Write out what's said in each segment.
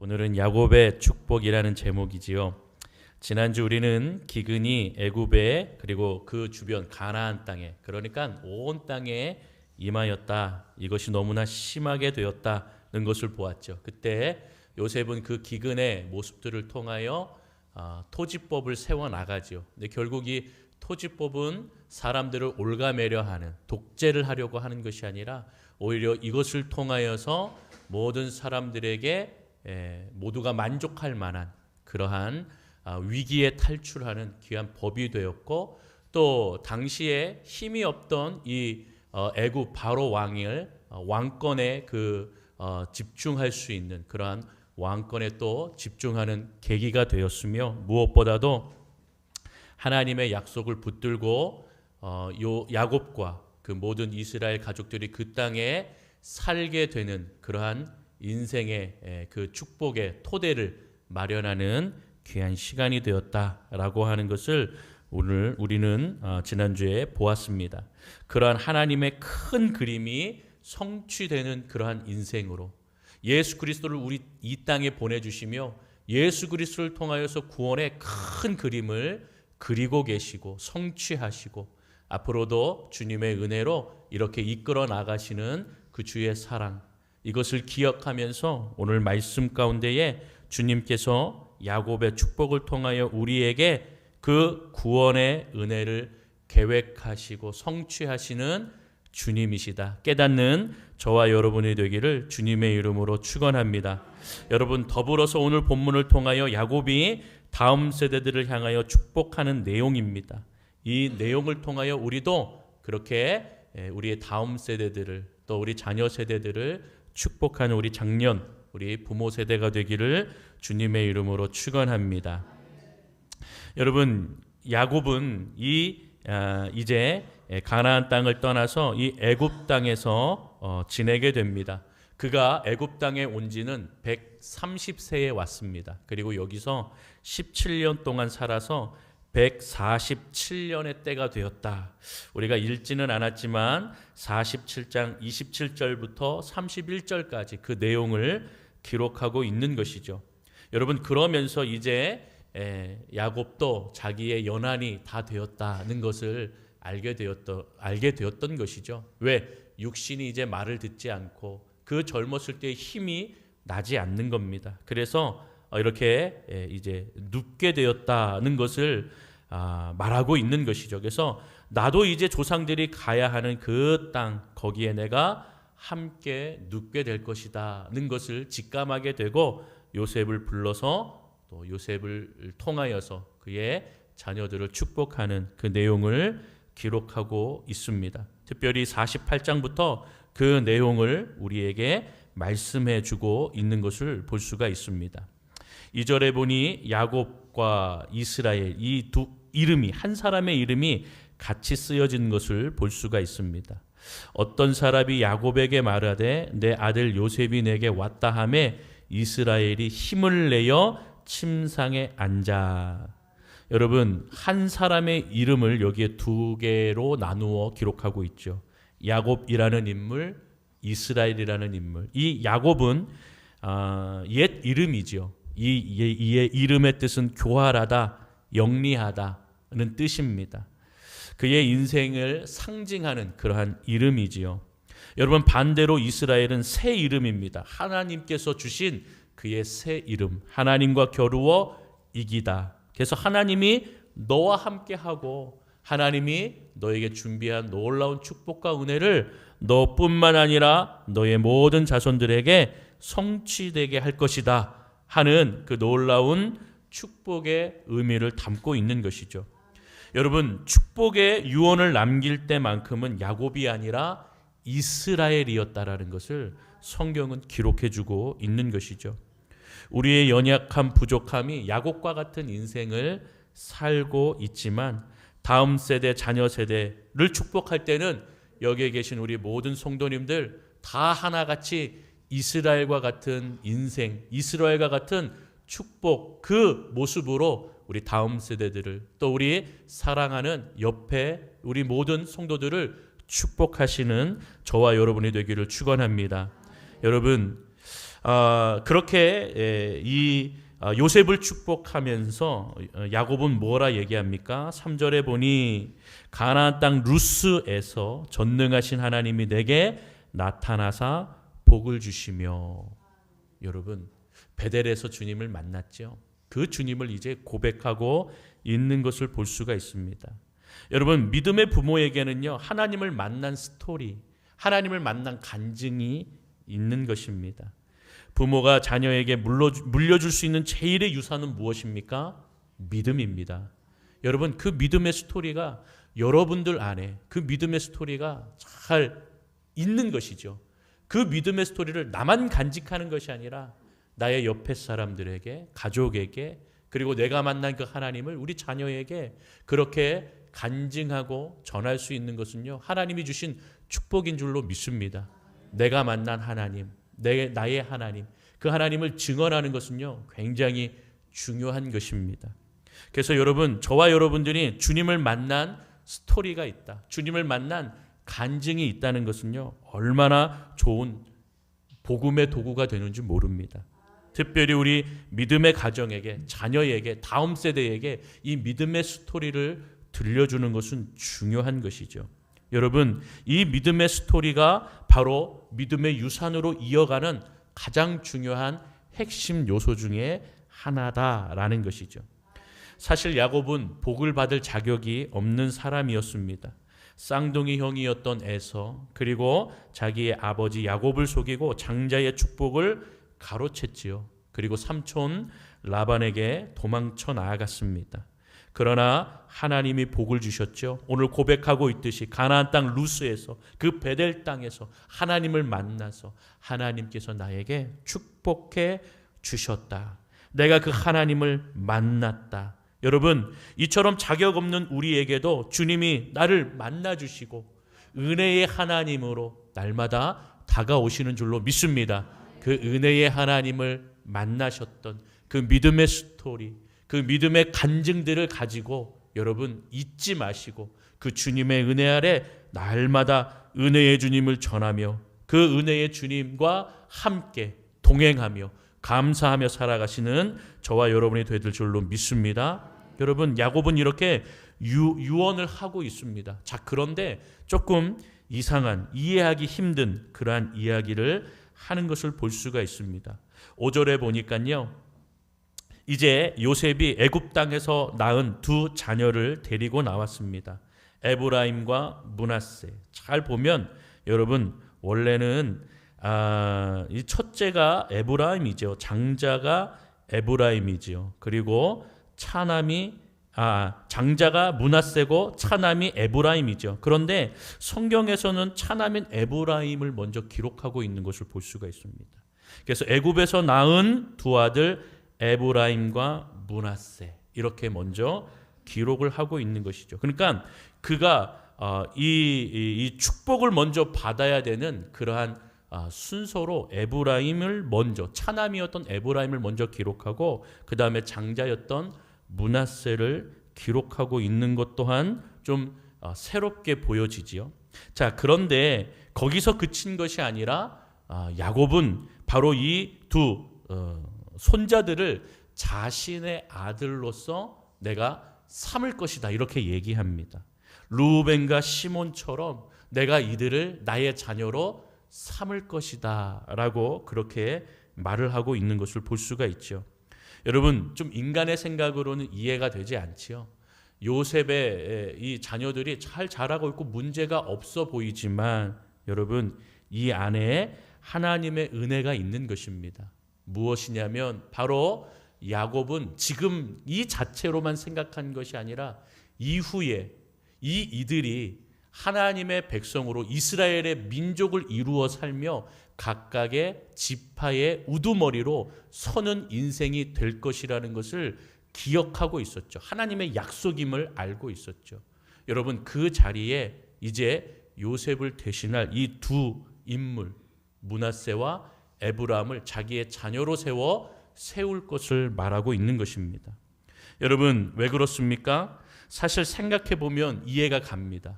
오늘은 야곱의 축복이라는 제목이지요. 지난주 우리는 기근이 애굽에 그리고 그 주변 가나안 땅에, 그러니까 온 땅에 임하였다. 이것이 너무나 심하게 되었다는 것을 보았죠. 그때 요셉은 그 기근의 모습들을 통하여 토지법을 세워 나가지요. 근데 결국 이 토지법은 사람들을 올가매려 하는, 독재를 하려고 하는 것이 아니라 오히려 이것을 통하여서 모든 사람들에게 모두가 만족할 만한 그러한 위기에 탈출하는 귀한 법이 되었고, 또 당시에 힘이 없던 이 애굽 바로 왕을 왕권에 집중할 수 있는 그러한 왕권에 또 집중하는 계기가 되었으며, 무엇보다도 하나님의 약속을 붙들고 요 야곱과 그 모든 이스라엘 가족들이 그 땅에 살게 되는 그러한 인생의 그 축복의 토대를 마련하는 귀한 시간이 되었다라고 하는 것을 오늘 우리는 지난주에 보았습니다. 그러한 하나님의 큰 그림이 성취되는 그러한 인생으로 예수 그리스도를 우리 이 땅에 보내주시며, 예수 그리스도를 통하여서 구원의 큰 그림을 그리고 계시고 성취하시고, 앞으로도 주님의 은혜로 이렇게 이끌어 나가시는 그 주의 사랑, 이것을 기억하면서 오늘 말씀 가운데에 주님께서 야곱의 축복을 통하여 우리에게 그 구원의 은혜를 계획하시고 성취하시는 주님이시다 깨닫는 저와 여러분이 되기를 주님의 이름으로 축원합니다. 여러분, 더불어서 오늘 본문을 통하여 야곱이 다음 세대들을 향하여 축복하는 내용입니다. 이 내용을 통하여 우리도 그렇게 우리의 다음 세대들을, 또 우리 자녀 세대들을 축복하는 우리 장년, 우리 부모 세대가 되기를 주님의 이름으로 축원합니다. 여러분, 야곱은 이제 가나안 땅을 떠나서 이 애굽 땅에서 지내게 됩니다. 그가 애굽 땅에 온 지는 130세에 왔습니다. 그리고 여기서 17년 동안 살아서 147년의 때가 되었다. 우리가 읽지는 않았지만 47장 27절부터 31절까지 그 내용을 기록하고 있는 것이죠. 여러분, 그러면서 이제 야곱도 자기의 연한이 다 되었다는 것을 알게 되었던 것이죠. 왜? 육신이 이제 말을 듣지 않고 그 젊었을 때의 힘이 나지 않는 겁니다. 그래서 이렇게 이제 눕게 되었다는 것을 말하고 있는 것이죠. 그래서 나도 이제 조상들이 가야 하는 그 땅, 거기에 내가 함께 눕게 될 것이다는 것을 직감하게 되고, 요셉을 불러서 또 요셉을 통하여서 그의 자녀들을 축복하는 그 내용을 기록하고 있습니다. 특별히 48장부터 그 내용을 우리에게 말씀해 주고 있는 것을 볼 수가 있습니다. 2절에 보니 야곱과 이스라엘, 이 두 이름이, 한 사람의 이름이 같이 쓰여진 것을 볼 수가 있습니다. 어떤 사람이 야곱에게 말하되 내 아들 요셉이 내게 왔다 하매 이스라엘이 힘을 내어 침상에 앉아. 여러분, 한 사람의 이름을 여기에 두 개로 나누어 기록하고 있죠. 야곱이라는 인물, 이스라엘이라는 인물. 이 야곱은 옛 이름이죠. 이 이름의 뜻은 교활하다, 영리하다는 뜻입니다. 그의 인생을 상징하는 그러한 이름이지요. 여러분, 반대로 이스라엘은 새 이름입니다. 하나님께서 주신 그의 새 이름, 하나님과 겨루어 이기다. 그래서 하나님이 너와 함께하고 하나님이 너에게 준비한 놀라운 축복과 은혜를 너뿐만 아니라 너의 모든 자손들에게 성취되게 할 것이다 하는 그 놀라운 축복의 의미를 담고 있는 것이죠. 여러분, 축복의 유언을 남길 때만큼은 야곱이 아니라 이스라엘이었다라는 것을 성경은 기록해주고 있는 것이죠. 우리의 연약함, 부족함이 야곱과 같은 인생을 살고 있지만 다음 세대, 자녀 세대를 축복할 때는 여기에 계신 우리 모든 성도님들 다 하나같이 이스라엘과 같은 인생, 이스라엘과 같은 축복, 그 모습으로 우리 다음 세대들을, 또 우리 사랑하는 옆에 우리 모든 성도들을 축복하시는 저와 여러분이 되기를 축원합니다. 여러분, 그렇게 이 요셉을 축복하면서 야곱은 뭐라 얘기합니까? 3절에 보니 가나안 땅 루스에서 전능하신 하나님이 내게 나타나사 복을 주시며. 여러분, 베델에서 주님을 만났죠. 그 주님을 이제 고백하고 있는 것을 볼 수가 있습니다. 여러분, 믿음의 부모에게는요, 하나님을 만난 스토리, 하나님을 만난 간증이 있는 것입니다. 부모가 자녀에게 물려줄 수 있는 제일의 유산은 무엇입니까? 믿음입니다. 여러분, 그 믿음의 스토리가 여러분들 안에, 그 믿음의 스토리가 잘 있는 것이죠. 그 믿음의 스토리를 나만 간직하는 것이 아니라 나의 옆에 사람들에게, 가족에게, 그리고 내가 만난 그 하나님을 우리 자녀에게 그렇게 간증하고 전할 수 있는 것은요, 하나님이 주신 축복인 줄로 믿습니다. 내가 만난 하나님, 나의 하나님, 그 하나님을 증언하는 것은요, 굉장히 중요한 것입니다. 그래서 여러분, 저와 여러분들이 주님을 만난 스토리가 있다, 주님을 만난 간증이 있다는 것은요, 얼마나 좋은 복음의 도구가 되는지 모릅니다. 특별히 우리 믿음의 가정에게, 자녀에게, 다음 세대에게 이 믿음의 스토리를 들려주는 것은 중요한 것이죠. 여러분, 이 믿음의 스토리가 바로 믿음의 유산으로 이어가는 가장 중요한 핵심 요소 중에 하나다라는 것이죠. 사실 야곱은 복을 받을 자격이 없는 사람이었습니다. 쌍둥이 형이었던 에서, 그리고 자기의 아버지 야곱을 속이고 장자의 축복을 가로챘지요. 그리고 삼촌 라반에게 도망쳐 나아갔습니다. 그러나 하나님이 복을 주셨죠. 오늘 고백하고 있듯이 가나안 땅 루스에서, 그 베델 땅에서 하나님을 만나서 하나님께서 나에게 축복해 주셨다. 내가 그 하나님을 만났다. 여러분, 이처럼 자격 없는 우리에게도 주님이 나를 만나주시고 은혜의 하나님으로 날마다 다가오시는 줄로 믿습니다. 그 은혜의 하나님을 만나셨던 그 믿음의 스토리, 그 믿음의 간증들을 가지고 여러분 잊지 마시고 그 주님의 은혜 아래 날마다 은혜의 주님을 전하며 그 은혜의 주님과 함께 동행하며 감사하며 살아가시는 저와 여러분이 되실 줄로 믿습니다. 여러분, 야곱은 이렇게 유언을 하고 있습니다. 자, 그런데 조금 이상한, 이해하기 힘든 그러한 이야기를 하는 것을 볼 수가 있습니다. 5절에 보니까요, 이제 요셉이 애굽 땅에서 낳은 두 자녀를 데리고 나왔습니다. 에브라임과 므낫세. 잘 보면 여러분, 원래는 이 첫째가 에브라임이죠. 장자가 에브라임이죠. 그리고 장자가 므낫세고 차남이 에브라임이죠. 그런데 성경에서는 차남인 에브라임을 먼저 기록하고 있는 것을 볼 수가 있습니다. 그래서 애굽에서 낳은 두 아들 에브라임과 므낫세, 이렇게 먼저 기록을 하고 있는 것이죠. 그러니까 그가 이 축복을 먼저 받아야 되는 그러한 순서로 에브라임을 먼저, 차남이었던 에브라임을 먼저 기록하고 그 다음에 장자였던 므낫세를 기록하고 있는 것 또한 좀 새롭게 보여지지요. 자, 그런데 거기서 그친 것이 아니라 야곱은 바로 이 두 손자들을 자신의 아들로서 내가 삼을 것이다, 이렇게 얘기합니다. 루벤과 시몬처럼 내가 이들을 나의 자녀로 삼을 것이다 라고 그렇게 말을 하고 있는 것을 볼 수가 있죠. 여러분, 좀 인간의 생각으로는 이해가 되지 않지요. 요셉의 이 자녀들이 잘 자라고 있고 문제가 없어 보이지만 여러분, 이 안에 하나님의 은혜가 있는 것입니다. 무엇이냐면 바로 야곱은 지금 이 자체로만 생각한 것이 아니라 이후에 이들이 하나님의 백성으로 이스라엘의 민족을 이루어 살며 각각의 지파의 우두머리로 서는 인생이 될 것이라는 것을 기억하고 있었죠. 하나님의 약속임을 알고 있었죠. 여러분, 그 자리에 이제 요셉을 대신할 이 두 인물, 므낫세와 에브라임을 자기의 자녀로 세울 것을 말하고 있는 것입니다. 여러분, 왜 그렇습니까? 사실 생각해 보면 이해가 갑니다.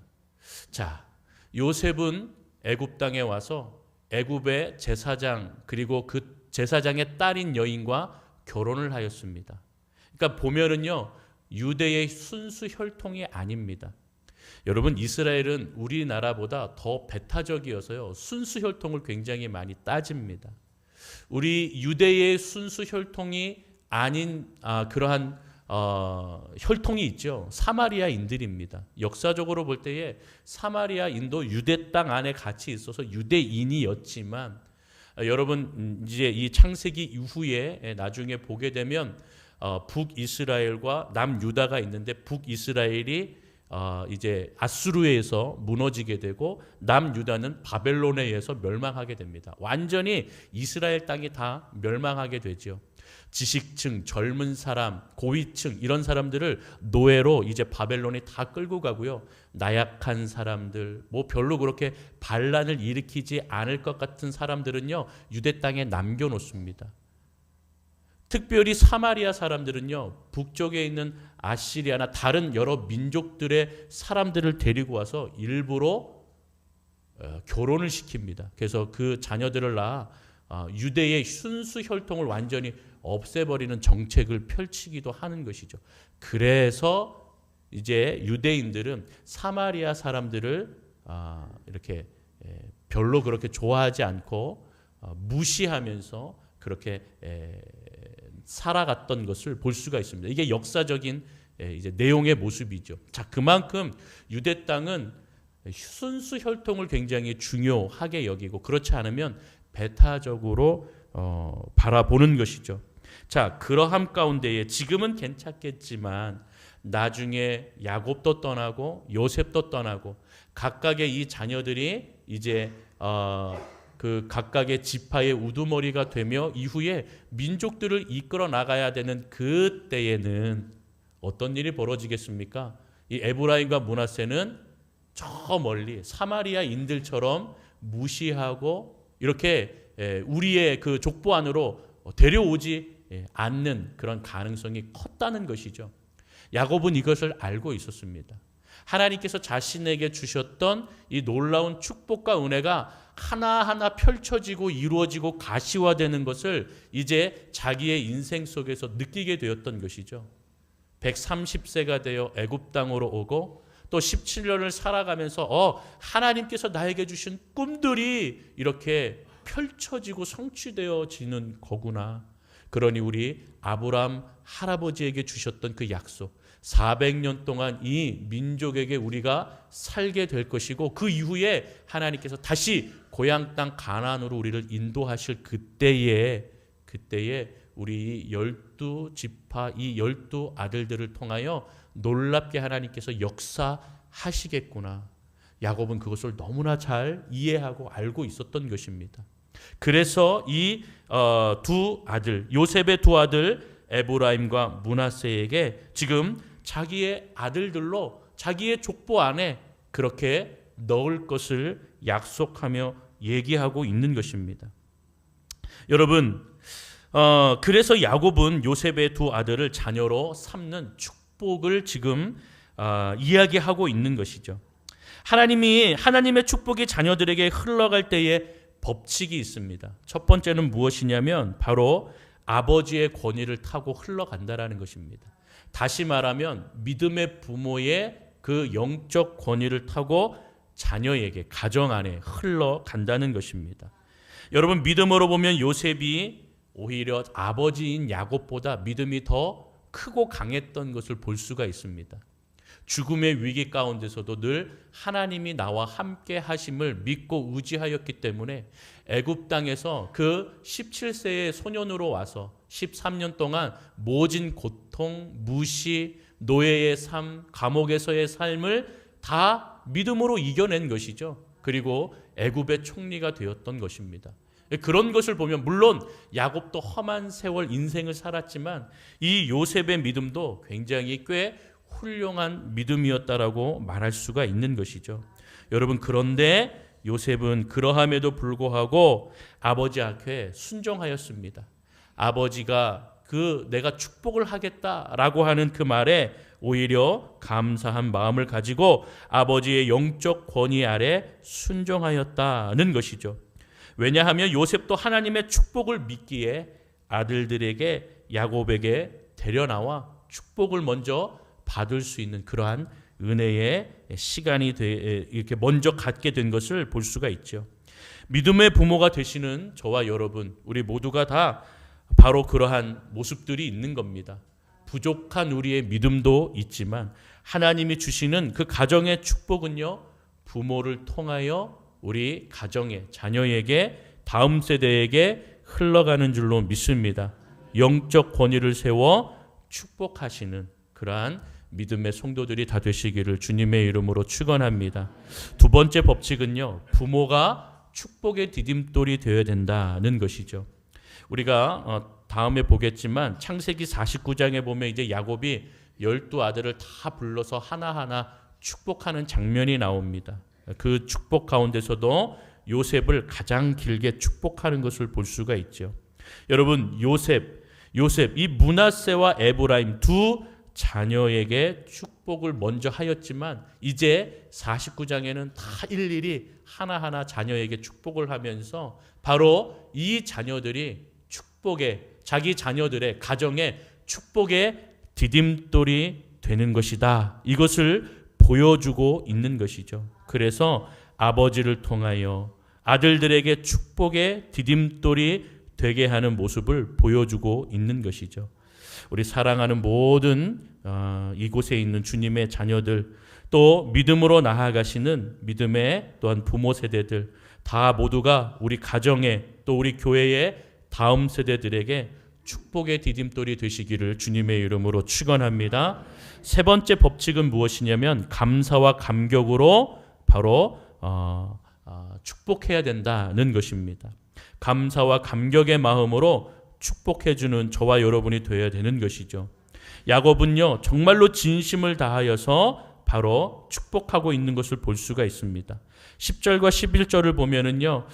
자, 요셉은 애굽 땅에 와서 애굽의 제사장 그리고 그 제사장의 딸인 여인과 결혼을 하였습니다. 그러니까 보면은요, 유대의 순수 혈통이 아닙니다. 여러분, 이스라엘은 우리나라보다 더 배타적이어서요, 순수 혈통을 굉장히 많이 따집니다. 우리 유대의 순수 혈통이 아닌 그러한 혈통이 있죠. 사마리아인들입니다. 역사적으로 볼 때에 사마리아인도 유대 땅 안에 같이 있어서 유대인이었지만, 여러분 이제 이 창세기 이후에 나중에 보게 되면 북이스라엘과 남유다가 있는데, 북이스라엘이 이제 아수르에서 무너지게 되고 남유다는 바벨론에 의해서 멸망하게 됩니다. 완전히 이스라엘 땅이 다 멸망하게 되죠. 지식층, 젊은 사람, 고위층 이런 사람들을 노예로 이제 바벨론이 다 끌고 가고요. 나약한 사람들, 뭐 별로 그렇게 반란을 일으키지 않을 것 같은 사람들은요, 유대 땅에 남겨놓습니다. 특별히 사마리아 사람들은요, 북쪽에 있는 아시리아나 다른 여러 민족들의 사람들을 데리고 와서 일부러 결혼을 시킵니다. 그래서 그 자녀들을 낳아 유대의 순수 혈통을 완전히 없애버리는 정책을 펼치기도 하는 것이죠. 그래서 이제 유대인들은 사마리아 사람들을 이렇게 별로 그렇게 좋아하지 않고 무시하면서 그렇게 살아갔던 것을 볼 수가 있습니다. 이게 역사적인 이제 내용의 모습이죠. 자, 그만큼 유대 땅은 순수 혈통을 굉장히 중요하게 여기고, 그렇지 않으면 배타적으로 바라보는 것이죠. 자, 그러함 가운데에 지금은 괜찮겠지만 나중에 야곱도 떠나고 요셉도 떠나고 각각의 이 자녀들이 이제 그 각각의 지파의 우두머리가 되며 이후에 민족들을 이끌어 나가야 되는 그때에는 어떤 일이 벌어지겠습니까? 이 에브라임과 므낫세는 저 멀리 사마리아인들처럼 무시하고 이렇게 우리의 그 족보 안으로 데려오지 않는 그런 가능성이 컸다는 것이죠. 야곱은 이것을 알고 있었습니다. 하나님께서 자신에게 주셨던 이 놀라운 축복과 은혜가 하나하나 펼쳐지고 이루어지고 가시화되는 것을 이제 자기의 인생 속에서 느끼게 되었던 것이죠. 130세가 되어 애굽 땅으로 오고 또 17년을 살아가면서 하나님께서 나에게 주신 꿈들이 이렇게 펼쳐지고 성취되어지는 거구나. 그러니 우리 아브라함 할아버지에게 주셨던 그 약속, 400년 동안 이 민족에게 우리가 살게 될 것이고 그 이후에 하나님께서 다시 고향 땅 가나안으로 우리를 인도하실 그때에 우리 12지파 이 12 아들들을 통하여 놀랍게 하나님께서 역사하시겠구나. 야곱은 그것을 너무나 잘 이해하고 알고 있었던 것입니다. 그래서 이 두 아들, 요셉의 두 아들 에브라임과 므낫세에게 지금 자기의 아들들로 자기의 족보 안에 그렇게 넣을 것을 약속하며 얘기하고 있는 것입니다. 여러분, 그래서 야곱은 요셉의 두 아들을 자녀로 삼는 축복을 지금 이야기하고 있는 것이죠. 하나님의 축복이 자녀들에게 흘러갈 때에 법칙이 있습니다. 첫 번째는 무엇이냐면 바로 아버지의 권위를 타고 흘러간다라는 것입니다. 다시 말하면 믿음의 부모의 그 영적 권위를 타고 자녀에게, 가정 안에 흘러간다는 것입니다. 여러분, 믿음으로 보면 요셉이 오히려 아버지인 야곱보다 믿음이 더 크고 강했던 것을 볼 수가 있습니다. 죽음의 위기 가운데서도 늘 하나님이 나와 함께 하심을 믿고 의지하였기 때문에 애굽 땅에서 그 17세의 소년으로 와서 13년 동안 모진 고통, 무시, 노예의 삶, 감옥에서의 삶을 다 믿음으로 이겨낸 것이죠. 그리고 애굽의 총리가 되었던 것입니다. 그런 것을 보면 물론 야곱도 험한 세월 인생을 살았지만 이 요셉의 믿음도 굉장히 꽤 훌륭한 믿음이었다라고 말할 수가 있는 것이죠. 여러분, 그런데 요셉은 그러함에도 불구하고 아버지 앞에 순종하였습니다. 아버지가 내가 축복을 하겠다라고 하는 그 말에 오히려 감사한 마음을 가지고 아버지의 영적 권위 아래 순종하였다는 것이죠. 왜냐하면 요셉도 하나님의 축복을 믿기에 아들들에게 야곱에게 데려나와 축복을 먼저 받을 수 있는 그러한 은혜의 시간이 이렇게 먼저 갖게 된 것을 볼 수가 있죠. 믿음의 부모가 되시는 저와 여러분, 우리 모두가 다 바로 그러한 모습들이 있는 겁니다. 부족한 우리의 믿음도 있지만 하나님이 주시는 그 가정의 축복은요, 부모를 통하여 우리 가정의 자녀에게, 다음 세대에게 흘러가는 줄로 믿습니다. 영적 권위를 세워 축복하시는 그러한 믿음의 성도들이 다 되시기를 주님의 이름으로 축원합니다. 두 번째 법칙은요, 부모가 축복의 디딤돌이 되어야 된다는 것이죠. 우리가 다음에 보겠지만 창세기 49장에 보면 이제 야곱이 12아들을 다 불러서 하나하나 축복하는 장면이 나옵니다. 그 축복 가운데서도 요셉을 가장 길게 축복하는 것을 볼 수가 있죠. 여러분, 요셉 이 므낫세와 에브라임 두 자녀에게 축복을 먼저 하였지만 이제 49장에는 다 일일이 하나하나 자녀에게 축복을 하면서 바로 이 자녀들이 자기 자녀들의 가정의 축복의 디딤돌이 되는 것이다. 이것을 보여주고 있는 것이죠. 그래서 아버지를 통하여 아들들에게 축복의 디딤돌이 되게 하는 모습을 보여주고 있는 것이죠. 우리 사랑하는 모든 이곳에 있는 주님의 자녀들, 또 믿음으로 나아가시는 믿음의 또한 부모 세대들 다 모두가 우리 가정에 또 우리 교회의 다음 세대들에게 축복의 디딤돌이 되시기를 주님의 이름으로 축원합니다. 세 번째 법칙은 무엇이냐면 감사와 감격으로 바로 축복해야 된다는 것입니다. 감사와 감격의 마음으로 축복해주는 저와 여러분이 되어야 되는 것이죠. 야곱은요, 정말로 진심을 다하여서 바로 축복하고 있는 것을 볼 수가 있습니다. 10절과 11절을 보면은요,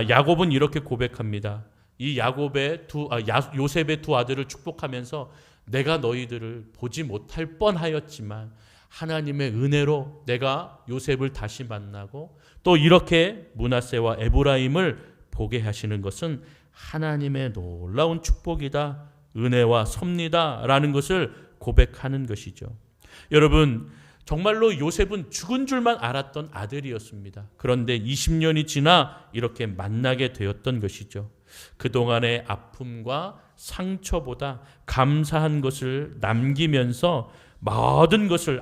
야곱은 이렇게 고백합니다. 이 요셉의 두 아들을 축복하면서 내가 너희들을 보지 못할 뻔하였지만 하나님의 은혜로 내가 요셉을 다시 만나고 또 이렇게 므낫세와 에브라임을 보게 하시는 것은 하나님의 놀라운 축복이다, 은혜와 섭리다라는 것을 고백하는 것이죠. 여러분, 정말로 요셉은 죽은 줄만 알았던 아들이었습니다. 그런데 20년이 지나 이렇게 만나게 되었던 것이죠. 그동안의 아픔과 상처보다 감사한 것을 남기면서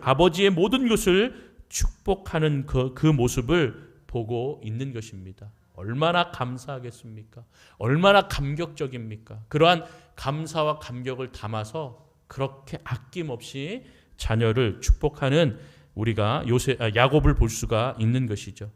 아버지의 모든 것을 축복하는 그 모습을 보고 있는 것입니다. 얼마나 감사하겠습니까? 얼마나 감격적입니까? 그러한 감사와 감격을 담아서 그렇게 아낌없이 자녀를 축복하는 우리가 야곱을 볼 수가 있는 것이죠.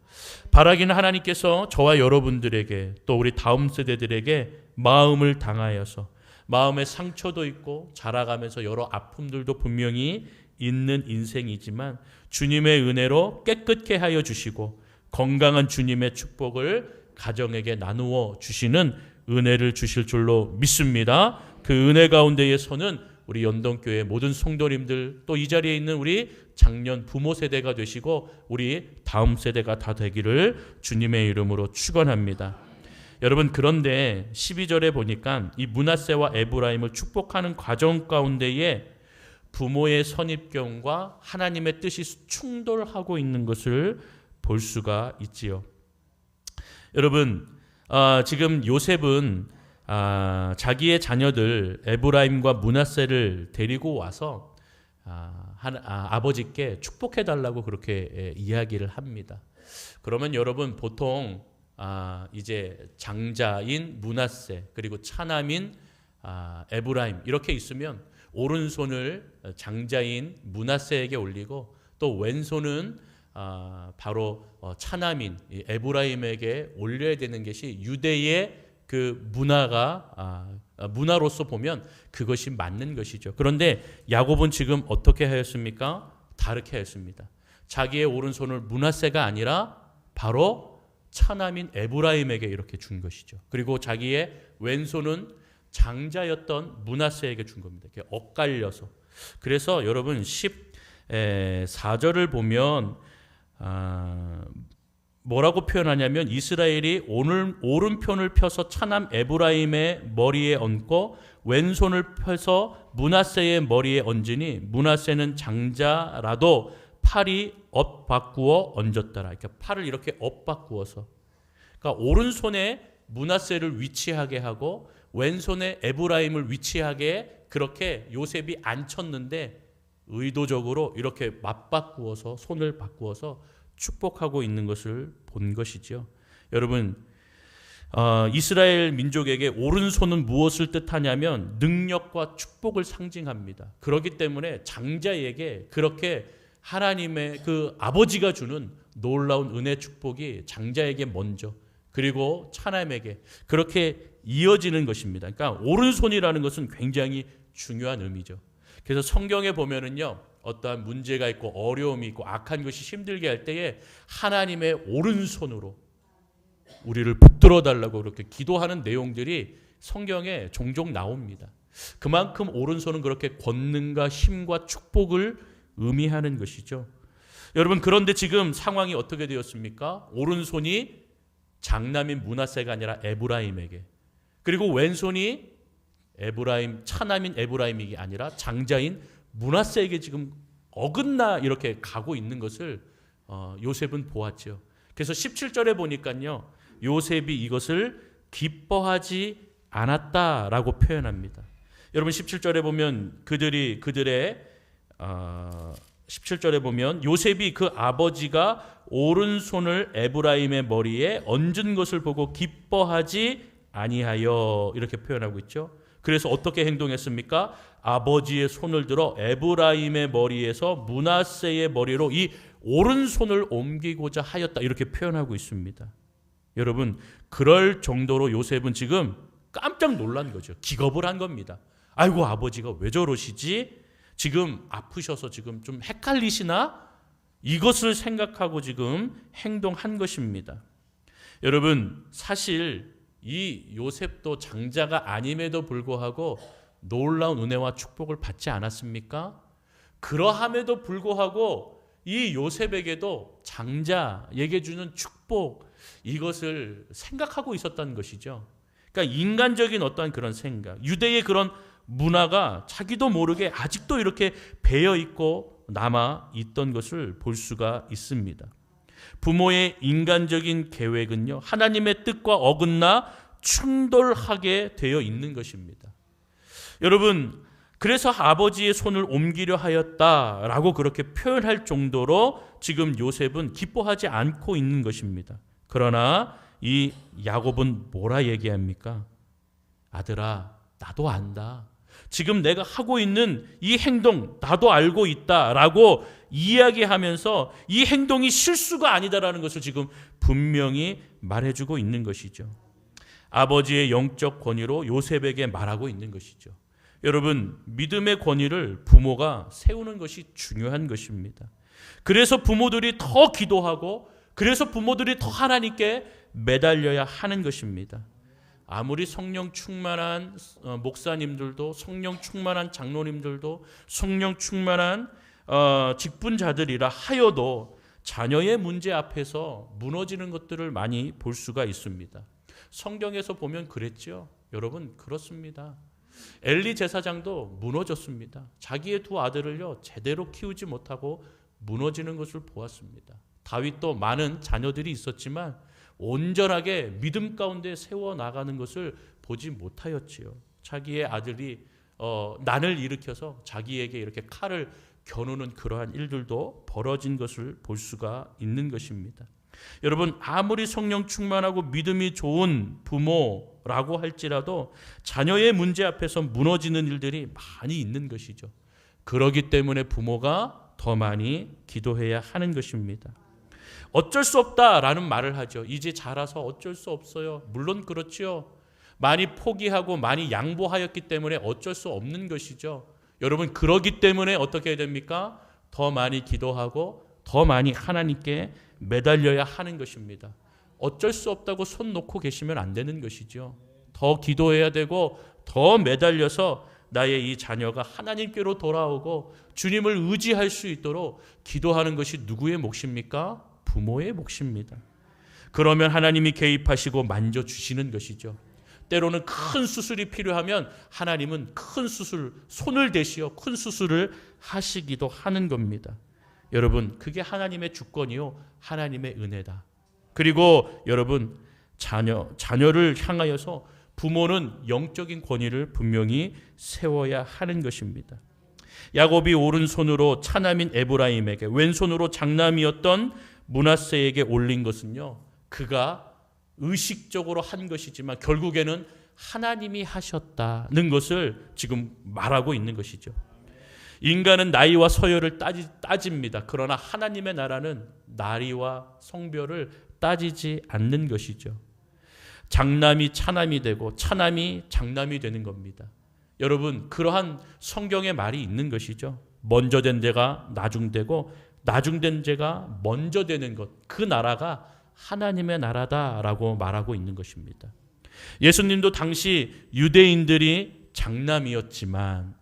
바라기는 하나님께서 저와 여러분들에게 또 우리 다음 세대들에게 마음을 당하여서 마음의 상처도 있고 자라가면서 여러 아픔들도 분명히 있는 인생이지만 주님의 은혜로 깨끗게 하여 주시고 건강한 주님의 축복을 가정에게 나누어 주시는 은혜를 주실 줄로 믿습니다. 그 은혜 가운데에서는 우리 연동교회 모든 성도님들 또 이 자리에 있는 우리 장년 부모 세대가 되시고 우리 다음 세대가 다 되기를 주님의 이름으로 축원합니다. 여러분, 그런데 12절에 보니까 이 므낫세와 에브라임을 축복하는 과정 가운데에 부모의 선입견과 하나님의 뜻이 충돌하고 있는 것을 볼 수가 있지요. 여러분, 지금 요셉은 자기의 자녀들 에브라임과 므낫세를 데리고 와서 아버지께 축복해달라고 그렇게 이야기를 합니다. 그러면 여러분, 보통 이제 장자인 므낫세 그리고 차남인 에브라임 이렇게 있으면 오른손을 장자인 므낫세에게 올리고 또 왼손은 바로 차남인 에브라임에게 올려야 되는 것이 유대의 그 문화로서 보면 그것이 맞는 것이죠. 그런데 야곱은 지금 어떻게 하였습니까? 다르게 하였습니다. 자기의 오른손을 므낫세가 아니라 바로 차남인 에브라임에게 이렇게 준 것이죠. 그리고 자기의 왼손은 장자였던 므낫세에게 준 겁니다. 이렇게 엇갈려서. 그래서 여러분 14절을 보면 뭐라고 표현하냐면 이스라엘이 오른편을 펴서 차남 에브라임의 머리에 얹고 왼손을 펴서 므낫세의 머리에 얹으니 므낫세는 장자라도 팔이 엇바꾸어 얹었더라. 그러니까 팔을 이렇게 엇바꾸어서, 그러니까 오른손에 므낫세를 위치하게 하고 왼손에 에브라임을 위치하게 그렇게 요셉이 앉혔는데 의도적으로 이렇게 맞바꾸어서 손을 바꾸어서 축복하고 있는 것을 본 것이죠. 여러분, 이스라엘 민족에게 오른손은 무엇을 뜻하냐면 능력과 축복을 상징합니다. 그렇기 때문에 장자에게 그렇게 하나님의 그 아버지가 주는 놀라운 은혜 축복이 장자에게 먼저, 그리고 차남에게 그렇게 이어지는 것입니다. 그러니까 오른손이라는 것은 굉장히 중요한 의미죠. 그래서 성경에 보면은요, 어떠한 문제가 있고 어려움이 있고 악한 것이 힘들게 할 때에 하나님의 오른손으로 우리를 붙들어 달라고 그렇게 기도하는 내용들이 성경에 종종 나옵니다. 그만큼 오른손은 그렇게 권능과 힘과 축복을 의미하는 것이죠. 여러분, 그런데 지금 상황이 어떻게 되었습니까? 오른손이 장남인 므낫세가 아니라 에브라임에게, 그리고 왼손이 차남인 에브라임이 아니라 장자인 므낫세에게 지금 어긋나 이렇게 가고 있는 것을 요셉은 보았죠. 그래서 17절에 보니까요, 요셉이 이것을 기뻐하지 않았다라고 표현합니다. 여러분, 17절에 보면 그들의 17절에 보면 요셉이 그 아버지가 오른손을 에브라임의 머리에 얹은 것을 보고 기뻐하지 아니하여 이렇게 표현하고 있죠. 그래서 어떻게 행동했습니까? 아버지의 손을 들어 에브라임의 머리에서 므낫세의 머리로 이 오른손을 옮기고자 하였다, 이렇게 표현하고 있습니다. 여러분, 그럴 정도로 요셉은 지금 깜짝 놀란 거죠. 기겁을 한 겁니다. 아이고, 아버지가 왜 저러시지? 지금 아프셔서 지금 좀 헷갈리시나? 이것을 생각하고 지금 행동한 것입니다. 여러분, 사실 이 요셉도 장자가 아님에도 불구하고 놀라운 은혜와 축복을 받지 않았습니까? 그러함에도 불구하고 이 요셉에게도 장자에게 주는 축복, 이것을 생각하고 있었다는 것이죠. 그러니까 인간적인 어떤 그런 생각, 유대의 그런 문화가 자기도 모르게 아직도 이렇게 배어 있고 남아 있던 것을 볼 수가 있습니다. 부모의 인간적인 계획은요, 하나님의 뜻과 어긋나 충돌하게 되어 있는 것입니다. 여러분, 그래서 아버지의 손을 옮기려 하였다라고 그렇게 표현할 정도로 지금 요셉은 기뻐하지 않고 있는 것입니다. 그러나 이 야곱은 뭐라 얘기합니까? 아들아, 나도 안다. 지금 내가 하고 있는 이 행동 나도 알고 있다라고 이야기하면서 이 행동이 실수가 아니다라는 것을 지금 분명히 말해주고 있는 것이죠. 아버지의 영적 권위로 요셉에게 말하고 있는 것이죠. 여러분, 믿음의 권위를 부모가 세우는 것이 중요한 것입니다. 그래서 부모들이 더 기도하고, 그래서 부모들이 더 하나님께 매달려야 하는 것입니다. 아무리 성령 충만한 목사님들도, 성령 충만한 장로님들도, 성령 충만한 직분자들이라 하여도 자녀의 문제 앞에서 무너지는 것들을 많이 볼 수가 있습니다. 성경에서 보면 그랬죠. 여러분, 그렇습니다. 엘리 제사장도 무너졌습니다. 자기의 두 아들을요, 제대로 키우지 못하고 무너지는 것을 보았습니다. 다윗도 많은 자녀들이 있었지만 온전하게 믿음 가운데 세워나가는 것을 보지 못하였지요. 자기의 아들이 난을 일으켜서 자기에게 이렇게 칼을 겨누는 그러한 일들도 벌어진 것을 볼 수가 있는 것입니다. 여러분, 아무리 성령 충만하고 믿음이 좋은 부모라고 할지라도 자녀의 문제 앞에서 무너지는 일들이 많이 있는 것이죠. 그렇기 때문에 부모가 더 많이 기도해야 하는 것입니다. 어쩔 수 없다라는 말을 하죠. 이제 자라서 어쩔 수 없어요. 물론 그렇지요. 많이 포기하고 많이 양보하였기 때문에 어쩔 수 없는 것이죠. 여러분, 그러기 때문에 어떻게 해야 됩니까? 더 많이 기도하고 더 많이 하나님께 매달려야 하는 것입니다. 어쩔 수 없다고 손 놓고 계시면 안 되는 것이죠. 더 기도해야 되고 더 매달려서 나의 이 자녀가 하나님께로 돌아오고 주님을 의지할 수 있도록 기도하는 것이 누구의 몫입니까? 부모의 몫입니다. 그러면 하나님이 개입하시고 만져주시는 것이죠. 때로는 큰 수술이 필요하면 하나님은 큰 수술, 손을 대시어 큰 수술을 하시기도 하는 겁니다. 여러분, 그게 하나님의 주권이요, 하나님의 은혜다. 그리고 여러분, 자녀를 향하여서 부모는 영적인 권위를 분명히 세워야 하는 것입니다. 야곱이 오른손으로 차남인 에브라임에게, 왼손으로 장남이었던 므낫세에게 올린 것은요, 그가 의식적으로 한 것이지만 결국에는 하나님이 하셨다는 것을 지금 말하고 있는 것이죠. 인간은 나이와 서열을 따집니다. 그러나 하나님의 나라는 나이와 성별을 따지지 않는 것이죠. 장남이 차남이 되고 차남이 장남이 되는 겁니다. 여러분, 그러한 성경의 말이 있는 것이죠. 먼저 된 자가 나중되고 나중된 자가 먼저 되는 것, 그 나라가 하나님의 나라다라고 말하고 있는 것입니다. 예수님도 당시 유대인들이 장남이었지만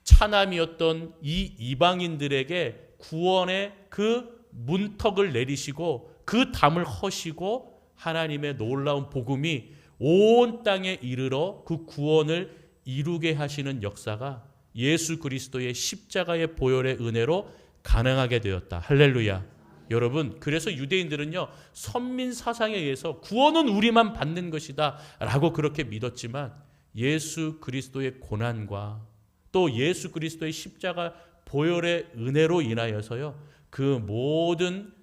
차남이었던 이 이방인들에게 구원의 그 문턱을 내리시고 그 담을 허시고 하나님의 놀라운 복음이 온 땅에 이르러 그 구원을 이루게 하시는 역사가 예수 그리스도의 십자가의 보혈의 은혜로 가능하게 되었다. 할렐루야. 여러분, 그래서 유대인들은요, 선민 사상에 의해서 구원은 우리만 받는 것이다 라고 그렇게 믿었지만 예수 그리스도의 고난과 또 예수 그리스도의 십자가 보혈의 은혜로 인하여서요, 그 모든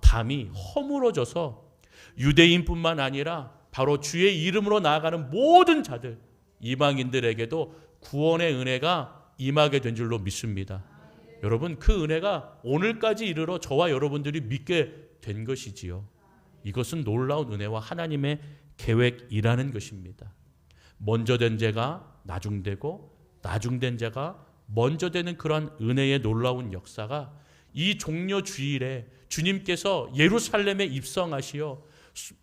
담이 허물어져서 유대인뿐만 아니라 바로 주의 이름으로 나아가는 모든 자들, 이방인들에게도 구원의 은혜가 임하게 된 줄로 믿습니다. 여러분, 그 은혜가 오늘까지 이르러 저와 여러분들이 믿게 된 것이지요. 이것은 놀라운 은혜와 하나님의 계획이라는 것입니다. 먼저 된 자가 나중되고 나중된 자가 먼저 되는 그러한 은혜의 놀라운 역사가 이 종려 주일에 주님께서 예루살렘에 입성하시어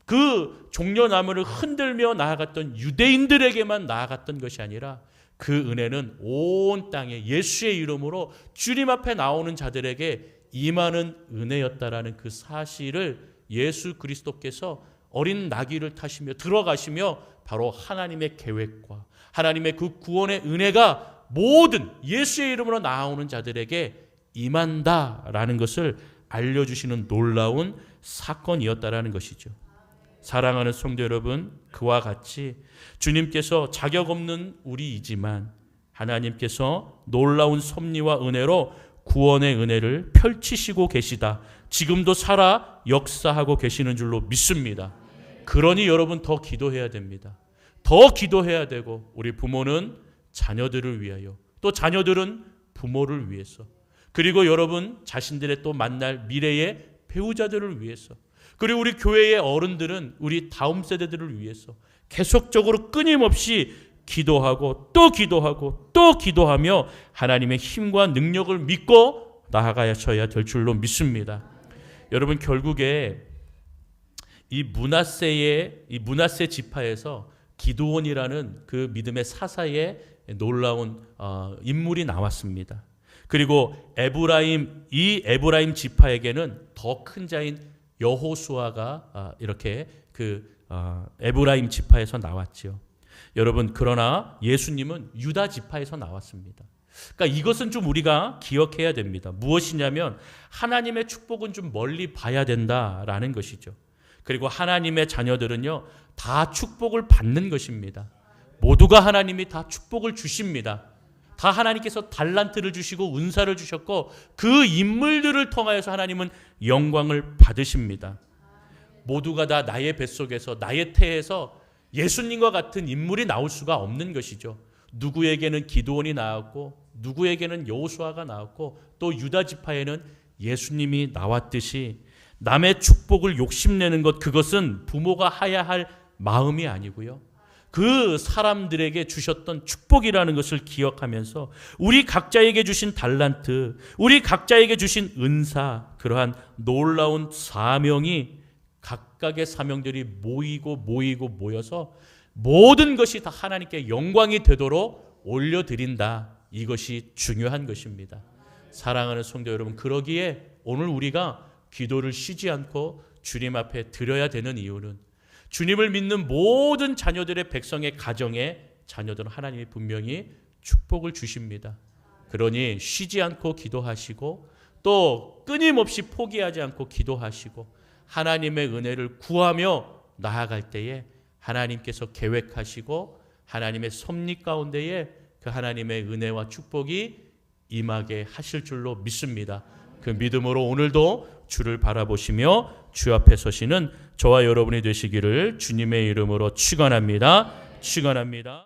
그 종려나무를 흔들며 나아갔던 유대인들에게만 나아갔던 것이 아니라 그 은혜는 온 땅에 예수의 이름으로 주님 앞에 나오는 자들에게 임하는 은혜였다라는 그 사실을 예수 그리스도께서 어린 나귀를 타시며 들어가시며 바로 하나님의 계획과 하나님의 그 구원의 은혜가 모든 예수의 이름으로 나오는 자들에게 임한다라는 것을 알려주시는 놀라운 사건이었다라는 것이죠. 사랑하는 성도 여러분, 그와 같이 주님께서 자격 없는 우리이지만 하나님께서 놀라운 섭리와 은혜로 구원의 은혜를 펼치시고 계시다. 지금도 살아 역사하고 계시는 줄로 믿습니다. 그러니 여러분 더 기도해야 됩니다. 더 기도해야 되고, 우리 부모는 자녀들을 위하여, 또 자녀들은 부모를 위해서, 그리고 여러분 자신들의 또 만날 미래의 배우자들을 위해서, 그리고 우리 교회의 어른들은 우리 다음 세대들을 위해서 계속적으로 끊임없이 기도하고 또 기도하고 또 기도하며 하나님의 힘과 능력을 믿고 나아가셔야 될 줄로 믿습니다. 여러분, 결국에 이 므낫세 지파에서 기드온이라는 그 믿음의 사사의 놀라운 인물이 나왔습니다. 그리고 이 에브라임 지파에게는 더 큰 자인 여호수아가 이렇게 에브라임 지파에서 나왔죠. 여러분, 그러나 예수님은 유다 지파에서 나왔습니다. 그러니까 이것은 좀 우리가 기억해야 됩니다. 무엇이냐면 하나님의 축복은 좀 멀리 봐야 된다라는 것이죠. 그리고 하나님의 자녀들은요, 다 축복을 받는 것입니다. 모두가 하나님이 다 축복을 주십니다. 다 하나님께서 달란트를 주시고 은사를 주셨고 그 인물들을 통하여서 하나님은 영광을 받으십니다. 모두가 다 나의 뱃속에서, 나의 태에서 예수님과 같은 인물이 나올 수가 없는 것이죠. 누구에게는 기드온이 나왔고 누구에게는 여호수아가 나왔고 또 유다 지파에는 예수님이 나왔듯이 남의 축복을 욕심내는 것, 그것은 부모가 해야 할 마음이 아니고요, 그 사람들에게 주셨던 축복이라는 것을 기억하면서 우리 각자에게 주신 달란트, 우리 각자에게 주신 은사, 그러한 놀라운 사명이, 각각의 사명들이 모여서 모든 것이 다 하나님께 영광이 되도록 올려드린다. 이것이 중요한 것입니다. 사랑하는 성도 여러분, 그러기에 오늘 우리가 기도를 쉬지 않고 주님 앞에 드려야 되는 이유는 주님을 믿는 모든 자녀들의 백성의 가정에 자녀들은 하나님이 분명히 축복을 주십니다. 그러니 쉬지 않고 기도하시고 또 끊임없이 포기하지 않고 기도하시고 하나님의 은혜를 구하며 나아갈 때에 하나님께서 계획하시고 하나님의 섭리 가운데에 그 하나님의 은혜와 축복이 임하게 하실 줄로 믿습니다. 그 믿음으로 오늘도 주를 바라보시며 주 앞에 서시는 저와 여러분이 되시기를 주님의 이름으로 축원합니다. 축원합니다.